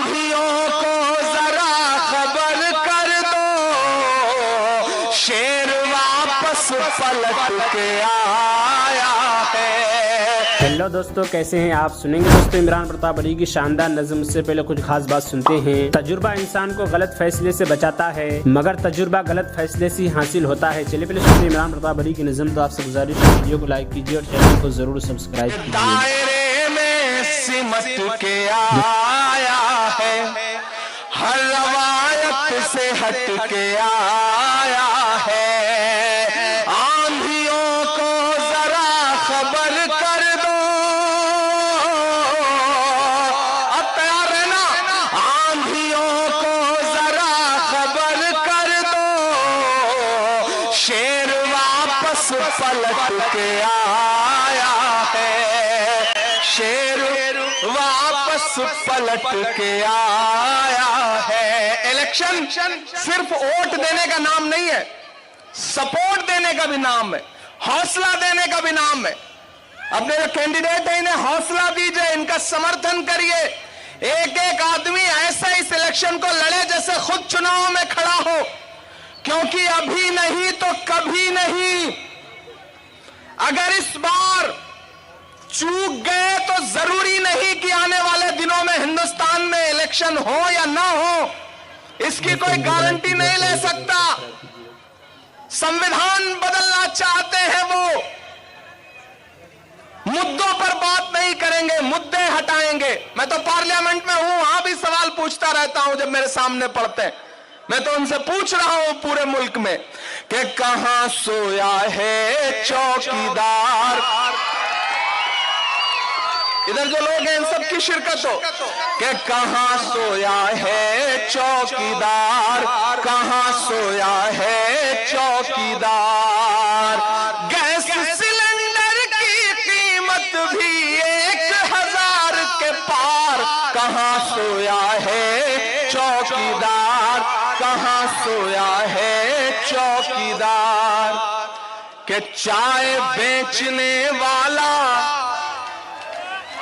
आंधियों को जरा खबर कर दो, शेर वापस पलट के आया है। हेलो दोस्तों, कैसे हैं आप। सुनेंगे दोस्तों इमरान प्रताप अली की शानदार नज़्म। उससे पहले कुछ खास बात सुनते हैं। तजुर्बा इंसान को गलत फैसले से बचाता है, मगर तजुर्बा गलत फैसले से हासिल होता है। चलिए पहले सुनते हैं इमरान प्रताप अली की नज़्म। तो आपसे गुजारिश है वीडियो को लाइक कीजिए और चैनल को जरूर सब्सक्राइब कीजिए। दायरे में सिमट के आया है, हर रवायत से हट के आया है। आंधियों को जरा खबर कर दो, अब तैयार रहना। आंधियों को जरा खबर कर दो, शेर वापस पलट के आया है। शेर वापस पलट के आया है। इलेक्शन सिर्फ वोट देने का नाम नहीं है, सपोर्ट देने का भी नाम है, हौसला देने का भी नाम है। अपने जो कैंडिडेट है इन्हें हौसला दीजिए, इनका समर्थन करिए। एक एक आदमी ऐसे इस इलेक्शन को लड़े जैसे खुद चुनाव में खड़ा हो, क्योंकि अभी नहीं तो कभी नहीं। अगर इस बार चूक गए तो जरूरी नहीं कि आने वाले दिनों में हिंदुस्तान में इलेक्शन हो या ना हो, इसकी कोई गारंटी नहीं ले सकता। संविधान बदलना चाहते हैं वो, मुद्दों पर बात नहीं करेंगे, मुद्दे हटाएंगे। मैं तो पार्लियामेंट में हूं, वहां भी सवाल पूछता रहता हूं जब मेरे सामने पड़ते हैं। मैं तो उनसे पूछ रहा हूं पूरे मुल्क में कि कहां सोया है चौकीदार। इधर जो लोग हैं इन सब की शिरकत हो कि कहां सोया है चौकीदार, कहां सोया है चौकीदार। गैस सिलेंडर की कीमत भी 1000 के पार, कहां सोया है चौकीदार, कहां सोया है चौकीदार। कि चाय बेचने वाला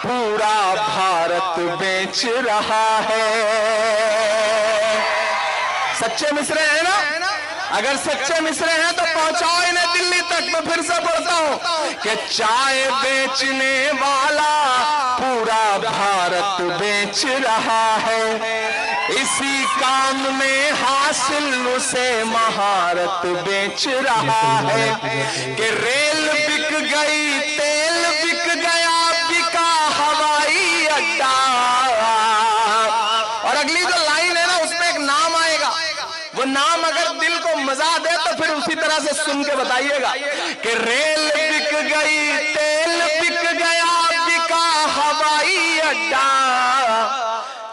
पूरा भारत बेच रहा है। सच्चे मिसरे हैं ना? अगर सच्चे मिसरे हैं तो पहुंचाओ इन्हें दिल्ली तक। मैं फिर से पढ़ता हूं कि चाय बेचने वाला पूरा भारत बेच रहा है। इसी काम में हासिल उसे महारत बेच रहा है। कि रेल बिक गई, तेल बिक गया, बिका हवाई अड्डा। और अगली जो लाइन है ना उसमें एक नाम आएगा, वो नाम अगर दिल को मजा दे तो फिर उसी तरह से सुन के बताइएगा कि रेल बिक गई, तेल बिक गया, बिका हवाई अड्डा।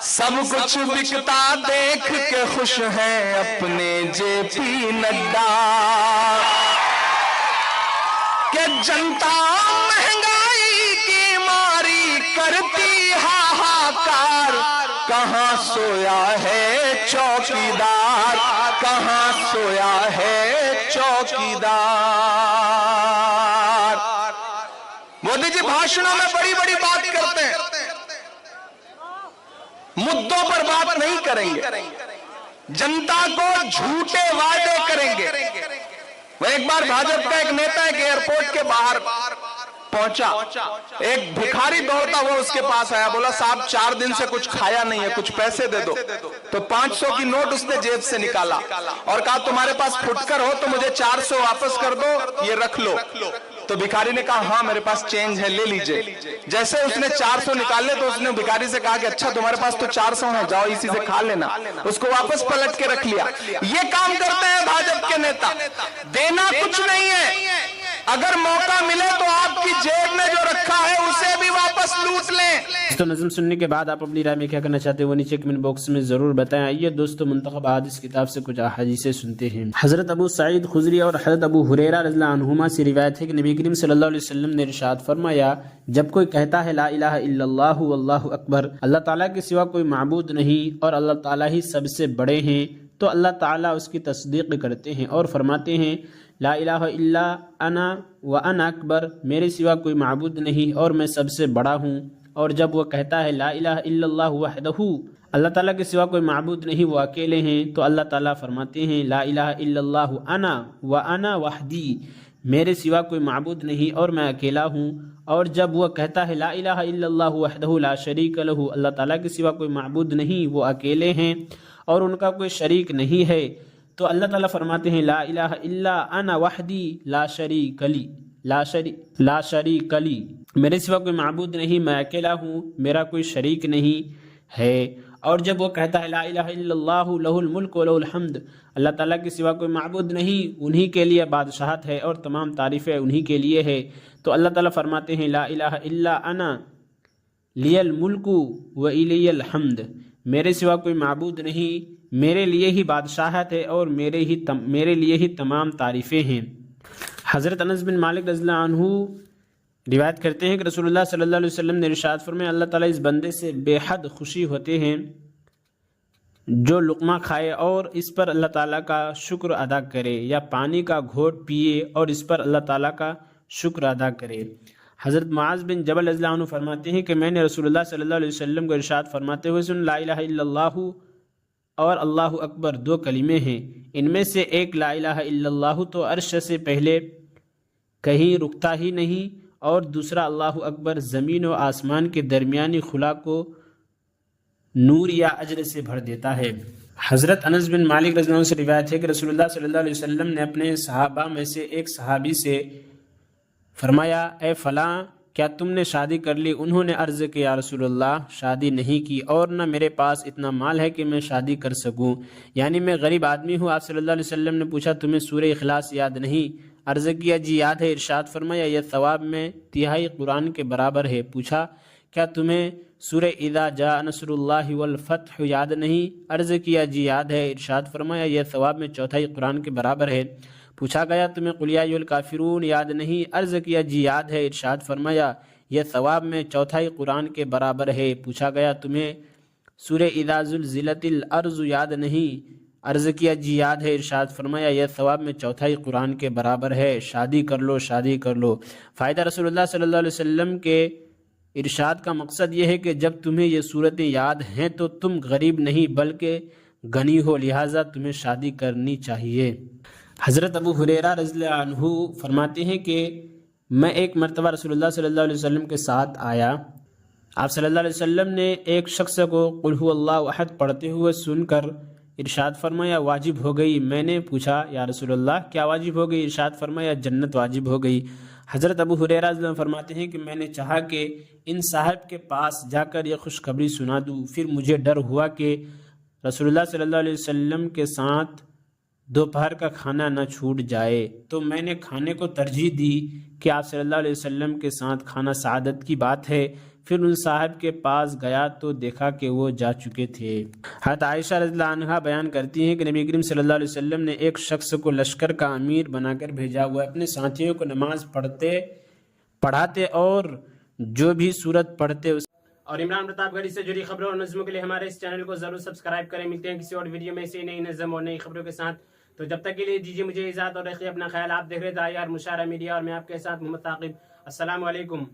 सब कुछ बिकता देख के खुश हैं अपने जेपी नड्डा। कि जनता महंगाई की मारी करती हाहाकार, कहां सोया है चौकीदार, कहां सोया है चौकीदार। मोदी जी भाषणों में बड़ी बड़ी बात करते हैं, मुद्दों पर बात नहीं करेंगे, जनता को झूठे वादे करेंगे। वो एक बार भाजपा का एक नेता एक एयरपोर्ट के बाहर पहुंचा, एक भिखारी दौड़ता हुआ उसके पास आया, बोला साहब 4 दिन से कुछ खाया नहीं है, कुछ पैसे दे दो। तो 500 की नोट उसने जेब से निकाला और कहा तुम्हारे पास फुटकर हो तो मुझे 400 वापस कर दो, ये रख लो। तो भिखारी ने कहा हाँ मेरे पास चेंज है, ले लीजिए। जैसे उसने 400 निकाले तो उसने भिखारी से कहा कि अच्छा तुम्हारे पास तो 400 है, जाओ इसी से खा लेना। उसको वापस पलट के रख लिया। ये काम करते हैं भाजपा के नेता। देना कुछ नहीं है, अगर मौका मिले तो आपकी जेब में जो रखा है उसे भी वापस लूट लें। तो नज़्म सुनने के बाद आप अपनी राय में क्या करना चाहते हो वो नीचे कमेंट बॉक्स में जरूर बताएं। आइए दोस्तों मुंतखब हदीस किताब से कुछ अहादीसें सुनते हैं। हजरत अबू सईद खुदरी और हजरत अबू हुरैरा रज़ियल्लाहु अन्हुमा से रिवायत है कि नबी करीम सल्लल्लाहु अलैहि वसल्लम ने इरशाद फरमाया, जब कोई कहता है ला इलाहा इल्लल्लाहु वल्लाहु अकबर, अल्लाह ताला के सिवा कोई माबूद नहीं और अल्लाह ताला ही सबसे बड़े हैं, तो अल्लाह ताला उसकी तस्दीक करते हैं और फरमाते हैं ला इलाहा इल्ला अना व अना अकबर, मेरे सिवा कोई माबूद नहीं और मैं सबसे बड़ा हूँ। और जब वह कहता है ला इलाहा इल्लल्लाहु वहदहू अल्लाह ताला के सिवा कोई माबूद नहीं, वो अकेले हैं। तो अल्लाह ताला फरमाते हैं ला इलाहा इल्लल्लाहु अना वहदी, मेरे सिवा कोई माबूद नहीं और मैं अकेला हूँ। और जब वह कहता है ला इलाहा इल्लल्लाहु वहदहु ला शरीक लहू, अल्लाह ताला के सिवा कोई माबूद नहीं, वो अकेले हैं और उनका कोई शरीक नहीं है, तो अल्लाह ताला फरमाते हैं ला इलाहा इल्ला अना वहदी ला शरीक ली, ला शरीक ली, मेरे सिवा कोई माबूद नहीं, मैं अकेला हूँ, मेरा कोई शरीक नहीं है। और जब वो कहता है ला इलाहा इल्लल्लाहु लहुल मुल्क व लहुल हम्द, अल्लाह ताला के सिवा कोई माबूद नहीं, उन्हीं के लिए बादशाहत है और तमाम तारीफ़ें उन्हीं के लिए है। तो अल्लाह ताला फरमाते हैं ला इलाहा इल्ला अना लियल मुल्कु व इलियल हम्द, मेरे सिवा कोई माबूद नहीं, मेरे लिए ही बादशाहत है और मेरे लिए ही तमाम तारीफ़ें हैं। हज़रत अनस बिन मालिक रज़ियल्लाहु अन्हु रिवायत करते हैं कि रसूलुल्लाह सल्लल्लाहु अलैहि वसल्लम ने इरशाद फरमाया अल्लाह ताला इस बंदे से बेहद खुशी होते हैं जो लुक़मा खाए और इस पर अल्लाह ताला का शुक्र अदा करे, या पानी का घोट पिए और इस पर अल्लाह ताला का शुक्र अदा करे। हज़रत मुआज़ बिन जबल रज़ियल्लाहु अन्हु फरमाते हैं कि मैंने रसूलुल्लाह सल्लल्लाहु अलैहि वसल्लम को इरशाद फरमाते हुए सुन ला इलाहा इल्लल्लाहु और अल्लाहु अकबर दो कलीमे हैं, इनमें से एक ला इलाहा इल्लल्लाहु तो अर्श से पहले कहीं रुकता ही नहीं और दूसरा अल्लाहु अकबर ज़मीन और आसमान के दरमियानी खुला को नूर या अजर से भर देता है। हज़रत अनस बिन मालिक रज़ियल्लाहु अन्हु से रिवायत है कि रसूलुल्लाह सल्लल्लाहु अलैहि वसल्लम ने अपने सहाबा में से एक सहाबी से फरमाया ए फ़लाँ क्या तुमने शादी कर ली? उन्होंने अर्ज़ किया या रसूलल्लाह शादी नहीं की और न मेरे पास इतना माल है कि मैं शादी कर सकूं, यानी मैं गरीब आदमी हूँ। आप सल्लल्लाहु अलैहि वसल्लम ने पूछा तुम्हें सूरह इखलास याद नहीं? अर्ज़ किया जी याद है। इरशाद फरमाया यह सवाब में तिहाई कुरान के बराबर है। पूछा क्या तुम्हें सूरह इज़ा जा नसरुल्लाहि वल फत्ह याद नहीं? अर्ज़ किया जी याद है। इरशाद फरमाया यह सवाब में चौथाई कुरान के बराबर है। पूछा गया तुम्हें कुल या अय्युहल काफिरून याद नहीं? अर्ज़ किया जी याद है। इरशाद फरमाया यह सवाब में चौथाई कुरान के बराबर है। पूछा गया तुम्हें सूरह इज़ा ज़ुलज़िलतिल अर्ज़ याद नहीं? अर्ज़ किया जी याद है। इरशाद फरमाया यह सवाब में चौथाई कुरान के बराबर है। शादी कर लो, शादी कर लो। फ़ायदा रसूलुल्लाह सल्लल्लाहु अलैहि वसल्लम के इरशाद का मकसद यह है कि जब तुम्हें ये सूरतें याद हैं तो तुम गरीब नहीं बल्कि गनी हो, लिहाजा तुम्हें शादी करनी चाहिए। हज़रत अबू हुरैरा रज़ियल्लाहु अन्हु फरमाते हैं कि मैं एक मरतबा रसूलुल्लाह सल्लल्लाहु अलैहि वसल्लम के साथ आया। आप सल्लल्लाहु अलैहि वसल्लम ने एक शख्स को कुल हुवल्लाहु अहद पढ़ते हुए सुनकर इरशाद फरमाया वाजिब हो गई। मैंने पूछा या रसूलल्लाह क्या वाजिब हो गई? इरशाद फरमाया जन्नत वाजिब हो गई। हज़रत अबू हुरैरा फरमाते हैं कि मैंने चाहा कि इन साहब के पास जाकर यह खुशखबरी सुना दूँ, फिर मुझे डर हुआ कि रसूलुल्लाह सल्लल्लाहु अलैहि वसल्लम के साथ दोपहर का खाना न छूट जाए, तो मैंने खाने को तरजीह दी कि आप सल्लल्लाहु अलैहि वसल्लम के साथ खाना सआदत की बात है। फिर उन साहब के पास गया तो देखा कि वो जा चुके थे। हज़रत आयशा रज़ियल्लाहु अन्हा बयान करती हैं कि नबी करीम सल्लल्लाहु अलैहि वसल्लम ने एक शख्स को लश्कर का अमीर बनाकर भेजा हुआ, अपने साथियों को नमाज पढ़ाते और जो भी सूरत पढ़ते और इमरान प्रतापगढ़ी से जुड़ी खबरों और नज़्मों के लिए हमारे इस चैनल को जरूर सब्सक्राइब करें। मिलते हैं किसी और वीडियो में ऐसे नई नज़्म और नई खबरों के साथ। तो जब तक के लिए दीजिए मुझे इजाज़त और रखिए अपना ख्याल। आप देख रहे थे IR मुशारा मीडिया और मैं आपके साथ मोहम्मद ताक़िब। अस्सलाम वालेकुम।